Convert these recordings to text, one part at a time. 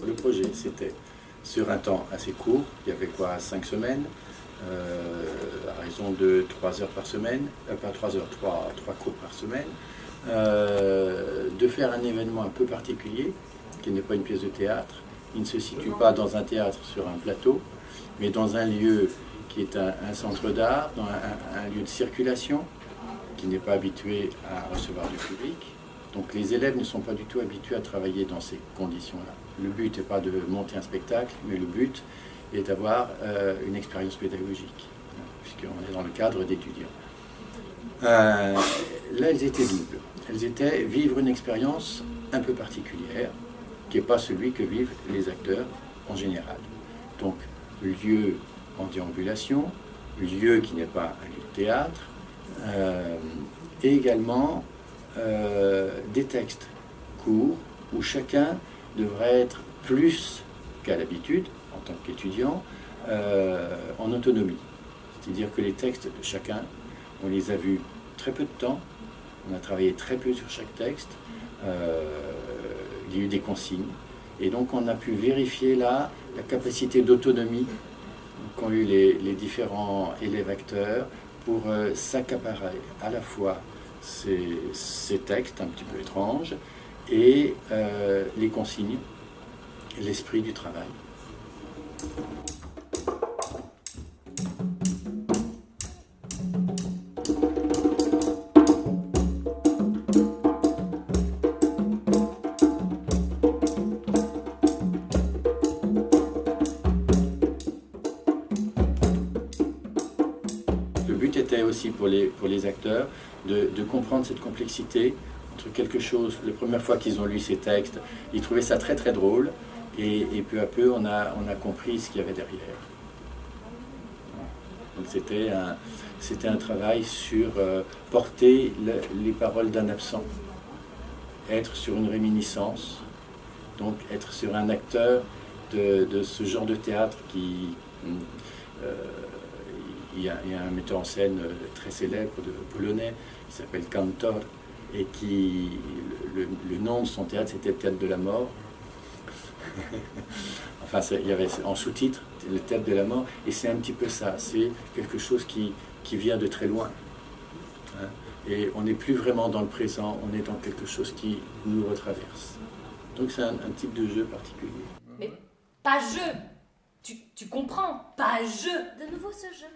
Le projet, c'était sur un temps assez court, il y avait quoi, 5 semaines, à raison de 3 heures par semaine, pas 3 heures, 3 cours par semaine, de faire un événement un peu particulier, qui n'est pas une pièce de théâtre. Il ne se situe pas dans un théâtre sur un plateau, mais dans un lieu qui est un centre d'art, dans un lieu de circulation, qui n'est pas habitué à recevoir du public. Donc les élèves ne sont pas du tout habitués à travailler dans ces conditions-là. Le but n'est pas de monter un spectacle, mais le but est d'avoir une expérience pédagogique, puisqu'on est dans le cadre d'étudiants. Là, elles étaient doubles. Elles étaient vivre une expérience un peu particulière, qui n'est pas celui que vivent les acteurs en général. Donc, lieu en déambulation, lieu qui n'est pas un lieu de théâtre, et également des textes courts où chacun devrait être plus qu'à l'habitude, en tant qu'étudiant, en autonomie. C'est-à-dire que les textes de chacun, on les a vus très peu de temps, on a travaillé très peu sur chaque texte, il y a eu des consignes, et donc on a pu vérifier là la capacité d'autonomie qu'ont eu les différents élèves-acteurs pour s'accaparer à la fois ces textes un petit peu étranges et les consignes, l'esprit du travail. Le but était aussi pour les acteurs de comprendre cette complexité entre quelque chose, la première fois qu'ils ont lu ces textes, ils trouvaient ça très très drôle, et peu à peu on a compris ce qu'il y avait derrière. Donc c'était un travail sur porter les paroles d'un absent, être sur une réminiscence, donc être sur un acteur de ce genre de théâtre qui... il y a un metteur en scène très célèbre polonais qui s'appelle Kantor, et qui, le nom de son théâtre, c'était le théâtre de la mort. Enfin, il y avait en sous-titre le théâtre de la mort, et c'est un petit peu ça, c'est quelque chose qui vient de très loin. Hein, et on n'est plus vraiment dans le présent, on est dans quelque chose qui nous retraverse. Donc c'est un type de jeu particulier. Mais pas jeu! Tu comprends? Pas jeu! De nouveau ce jeu.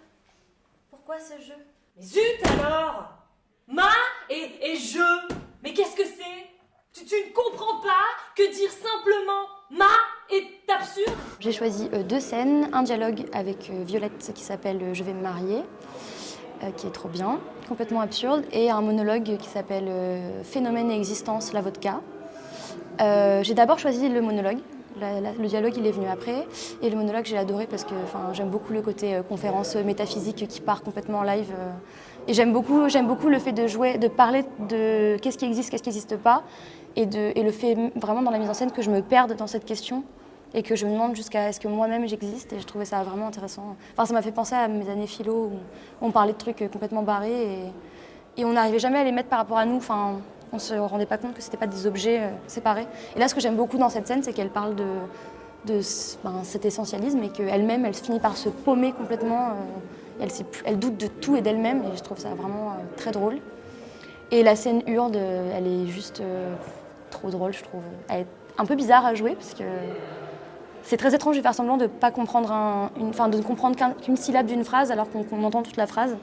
Pourquoi ce jeu? Mais zut alors! Ma et je! Mais qu'est-ce que c'est? Tu ne comprends pas que dire simplement ma est absurde? J'ai choisi 2 scènes, un dialogue avec Violette qui s'appelle « Je vais me marier », qui est trop bien, complètement absurde, et un monologue qui s'appelle « Phénomène et existence, la vodka ». J'ai d'abord choisi le monologue. Le dialogue il est venu après, et le monologue j'ai adoré parce que j'aime beaucoup le côté conférence métaphysique qui part complètement en live, et j'aime beaucoup le fait de jouer, de parler de qu'est-ce qui existe, qu'est-ce qui n'existe pas, et le fait vraiment dans la mise en scène que je me perde dans cette question et que je me demande jusqu'à est-ce que moi-même j'existe, et je trouvais ça vraiment intéressant. Enfin, ça m'a fait penser à mes années philo où on parlait de trucs complètement barrés et on n'arrivait jamais à les mettre par rapport à nous. Enfin, on ne se rendait pas compte que ce n'était pas des objets séparés. Et là, ce que j'aime beaucoup dans cette scène, c'est qu'elle parle de cet essentialisme et qu'elle-même, elle finit par se paumer complètement. Elle doute de tout et d'elle-même, et je trouve ça vraiment très drôle. Et la scène Hurde, elle est juste trop drôle, je trouve. Elle est un peu bizarre à jouer, parce que c'est très étrange de faire semblant de pas comprendre de ne comprendre qu'une syllabe d'une phrase alors qu'on entend toute la phrase.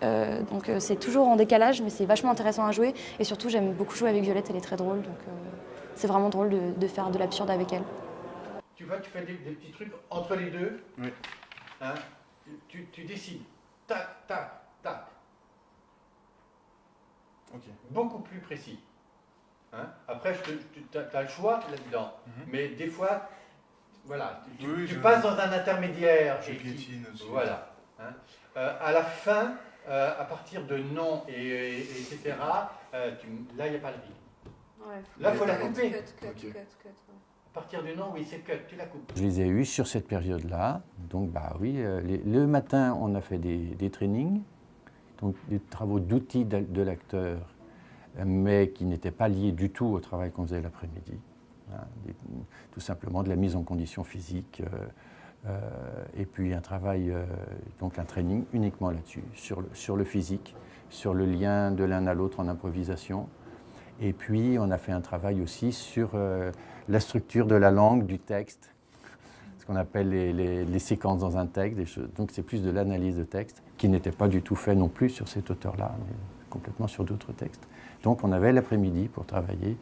Donc c'est toujours en décalage, mais c'est vachement intéressant à jouer. Et surtout, j'aime beaucoup jouer avec Violette, elle est très drôle. Donc c'est vraiment drôle de faire de l'absurde avec elle. Tu vois, tu fais des petits trucs entre les deux. Oui. Hein, tu décides. Tac, tac, tac. Ok. Beaucoup plus précis. Hein? Après, tu as le choix là-dedans. Mais des fois, voilà, tu passes dans un intermédiaire. Je piétine aussi. Voilà. Hein? À la fin, à partir de non, etc., là, il n'y a pas le rythme. Ouais. Là, il faut la Cut, couper. Ok. À partir du non, oui, c'est cut, tu la coupes. Je les ai eus sur cette période-là. Donc, bah oui, le matin, on a fait des trainings, donc des travaux d'outils de l'acteur, mais qui n'étaient pas liés du tout au travail qu'on faisait l'après-midi. Hein, tout simplement de la mise en condition physique, et puis un travail, donc un training uniquement là-dessus, sur le physique, sur le lien de l'un à l'autre en improvisation. Et puis, on a fait un travail aussi sur la structure de la langue, du texte, ce qu'on appelle les séquences dans un texte. Donc, c'est plus de l'analyse de texte, qui n'était pas du tout fait non plus sur cet auteur-là, mais complètement sur d'autres textes. Donc, on avait l'après-midi pour travailler,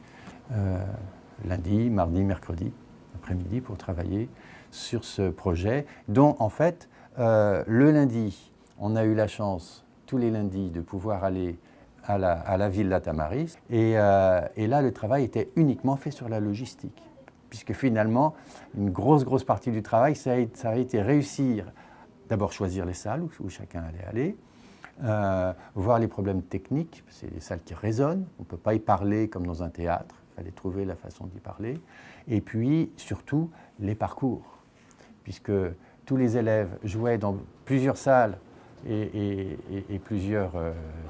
lundi, mardi, mercredi, après-midi, pour travailler sur ce projet, dont, en fait, le lundi, on a eu la chance, tous les lundis, de pouvoir aller à la Villa Tamaris. Et là, le travail était uniquement fait sur la logistique, puisque finalement, une grosse partie du travail, ça a été réussir, d'abord choisir les salles où chacun allait aller, voir les problèmes techniques, c'est des salles qui résonnent, on ne peut pas y parler comme dans un théâtre, il fallait trouver la façon d'y parler, et puis surtout les parcours, puisque tous les élèves jouaient dans plusieurs salles et plusieurs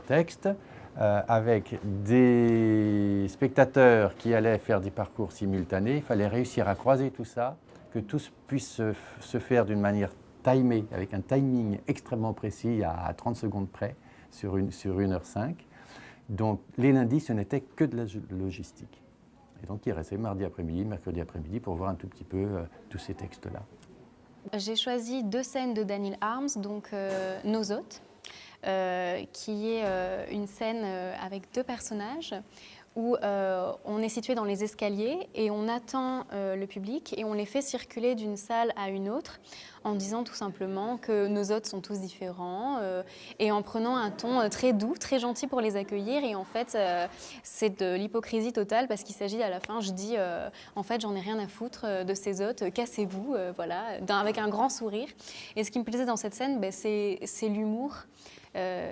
textes, avec des spectateurs qui allaient faire des parcours simultanés. Il fallait réussir à croiser tout ça, que tous puissent se faire d'une manière timée, avec un timing extrêmement précis, à 30 secondes près, sur 1h05. Donc les lundis, ce n'était que de la logistique. Et donc il restait mardi après-midi, mercredi après-midi, pour voir un tout petit peu tous ces textes-là. J'ai choisi 2 scènes de Daniel Arms, donc Nos hôtes, qui est une scène avec 2 personnages où on est situé dans les escaliers et on attend le public et on les fait circuler d'une salle à une autre en disant tout simplement que nos hôtes sont tous différents et en prenant un ton très doux, très gentil pour les accueillir. Et en fait, c'est de l'hypocrisie totale parce qu'il s'agit à la fin, je dis en fait j'en ai rien à foutre de ces hôtes, cassez-vous, voilà, avec un grand sourire. Et ce qui me plaisait dans cette scène, c'est l'humour.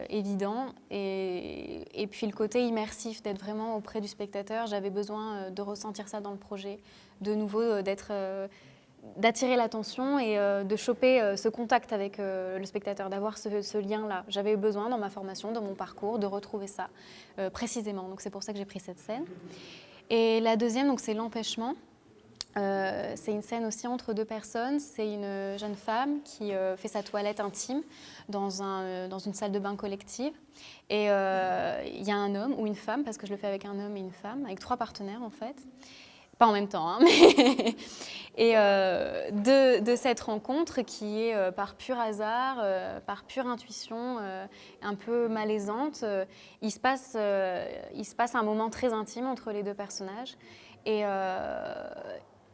Évident et puis le côté immersif, d'être vraiment auprès du spectateur. J'avais besoin de ressentir ça dans le projet, de nouveau d'attirer l'attention et de choper ce contact avec le spectateur, d'avoir ce lien-là. J'avais besoin dans ma formation, dans mon parcours, de retrouver ça précisément. Donc c'est pour ça que j'ai pris cette scène. Et la deuxième, donc, c'est l'empêchement. C'est une scène aussi entre 2 personnes. C'est une jeune femme qui fait sa toilette intime dans une salle de bain collective. Et il y a un homme ou une femme, parce que je le fais avec un homme et une femme, avec 3 partenaires en fait. Pas en même temps, hein, mais... Et de cette rencontre qui est par pur hasard, par pure intuition, un peu malaisante, il se passe un moment très intime entre les 2 personnages. Et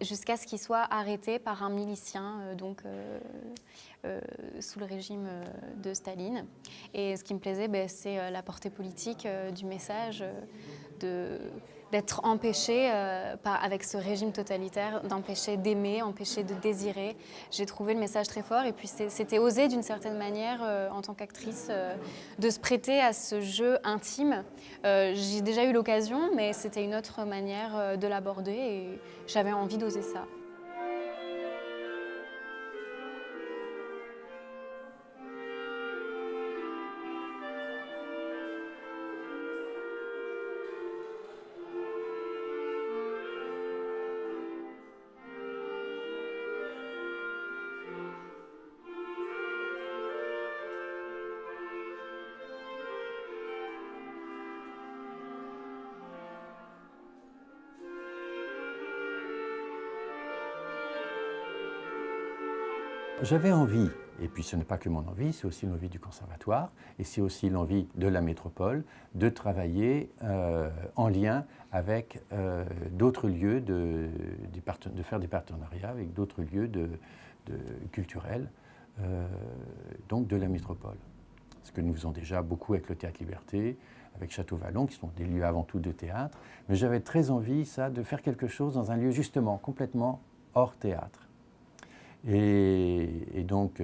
jusqu'à ce qu'il soit arrêté par un milicien sous le régime de Staline. Et ce qui me plaisait, c'est la portée politique du message, d'être empêché avec ce régime totalitaire, d'empêcher d'aimer, empêcher de désirer. J'ai trouvé le message très fort et puis c'était osé d'une certaine manière en tant qu'actrice de se prêter à ce jeu intime. J'ai déjà eu l'occasion, mais c'était une autre manière de l'aborder et j'avais envie d'oser ça. J'avais envie, et puis ce n'est pas que mon envie, c'est aussi l'envie du conservatoire, et c'est aussi l'envie de la métropole, de travailler en lien avec d'autres lieux, de faire des partenariats avec d'autres lieux culturels, donc de la métropole. ce que nous faisons déjà beaucoup avec le Théâtre Liberté, avec Château Vallon, qui sont des lieux avant tout de théâtre. Mais j'avais très envie, de faire quelque chose dans un lieu justement complètement hors théâtre. Et donc,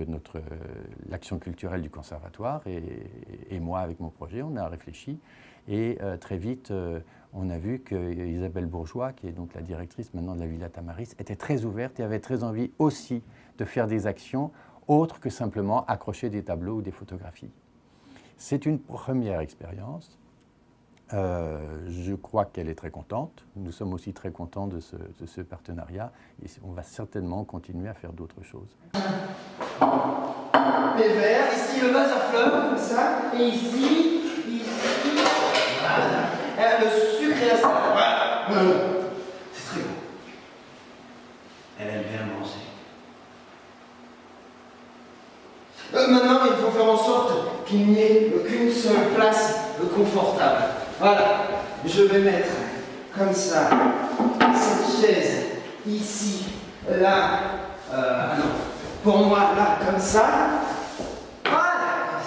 l'action culturelle du conservatoire et moi, avec mon projet, on a réfléchi. Et très vite, on a vu qu'Isabelle Bourgeois, qui est donc la directrice maintenant de la Villa Tamaris, était très ouverte et avait très envie aussi de faire des actions autres que simplement accrocher des tableaux ou des photographies. C'est une première expérience. Je crois qu'elle est très contente. Nous sommes aussi très contents de ce partenariat et on va certainement continuer à faire d'autres choses. Les verres, ici le vase à fleurs, comme ça, et ici, voilà. Le sucre et la salade, voilà. C'est très beau. Elle aime bien manger. Maintenant, il faut faire en sorte qu'il n'y ait qu'une seule place confortable. Voilà, je vais mettre comme ça cette chaise ici, là, non, pour moi, là, comme ça. Voilà.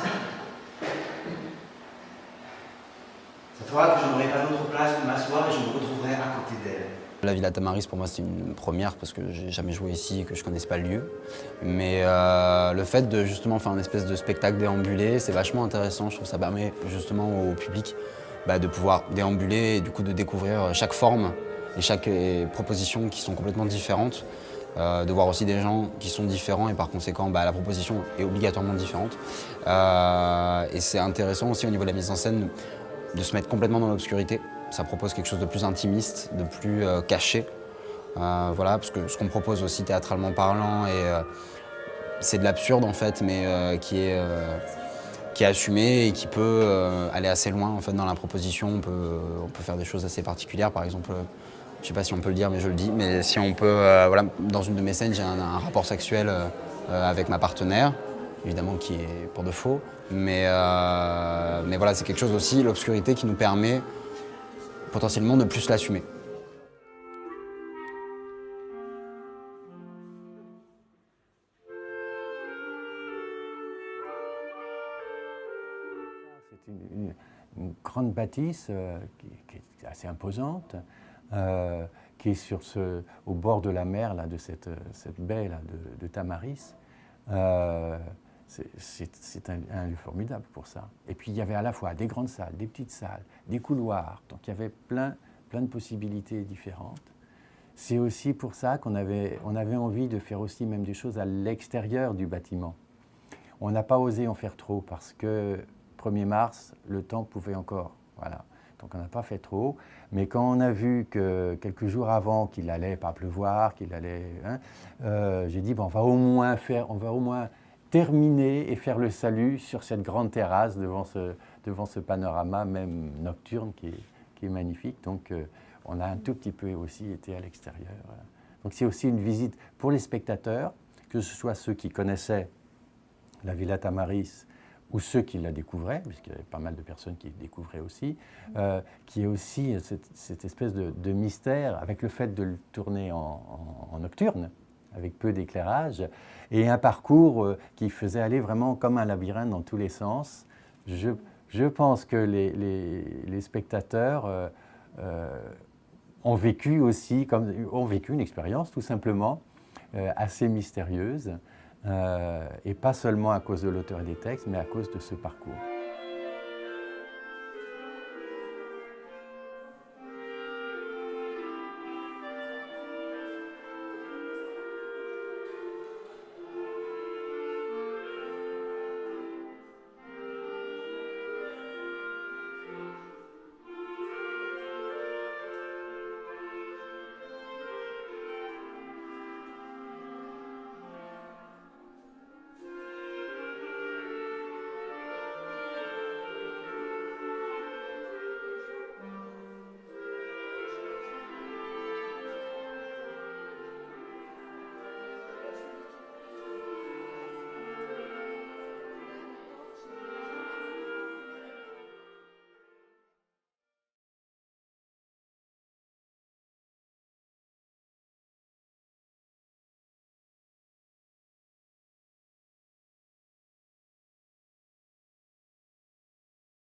Ça fera que je n'aurai pas d'autre place pour m'asseoir et je me retrouverai à côté d'elle. La Villa Tamaris, pour moi, c'est une première parce que j'ai jamais joué ici et que je ne connaisse pas le lieu. Mais le fait de justement faire une espèce de spectacle déambulé, c'est vachement intéressant. Je trouve que ça permet justement au public de pouvoir déambuler et du coup de découvrir chaque forme et chaque proposition qui sont complètement différentes. De voir aussi des gens qui sont différents et par conséquent la proposition est obligatoirement différente. Et c'est intéressant aussi au niveau de la mise en scène de se mettre complètement dans l'obscurité. Ça propose quelque chose de plus intimiste, de plus caché. Voilà, parce que ce qu'on propose aussi théâtralement parlant, c'est de l'absurde en fait, mais qui est assumé et qui peut aller assez loin en fait, dans la proposition. On peut faire des choses assez particulières, par exemple, je ne sais pas si on peut le dire, mais je le dis, mais si on peut, voilà, dans une de mes scènes, j'ai un rapport sexuel avec ma partenaire, évidemment qui est pour de faux, mais voilà, c'est quelque chose aussi, l'obscurité qui nous permet potentiellement de plus l'assumer. C'est une grande bâtisse qui est assez imposante, qui est au bord de la mer, là, de cette baie là, de Tamaris. C'est un lieu formidable pour ça. Et puis il y avait à la fois des grandes salles, des petites salles, des couloirs, donc il y avait plein de possibilités différentes. C'est aussi pour ça qu'on avait envie de faire aussi même des choses à l'extérieur du bâtiment. On n'a pas osé en faire trop parce que 1er mars, le temps pouvait encore, voilà. Donc on n'a pas fait trop, mais quand on a vu que quelques jours avant qu'il allait pas pleuvoir, j'ai dit bon, on va au moins terminer et faire le salut sur cette grande terrasse devant ce panorama même nocturne qui est magnifique. Donc on a un tout petit peu aussi été à l'extérieur. Donc c'est aussi une visite pour les spectateurs, que ce soit ceux qui connaissaient la Villa Tamaris ou ceux qui la découvraient, puisqu'il y avait pas mal de personnes qui découvraient aussi, qui est aussi cette espèce de mystère avec le fait de le tourner en nocturne, avec peu d'éclairage, et un parcours qui faisait aller vraiment comme un labyrinthe dans tous les sens. Je pense que les spectateurs ont vécu une expérience tout simplement assez mystérieuse, et pas seulement à cause de l'auteur et des textes, mais à cause de ce parcours.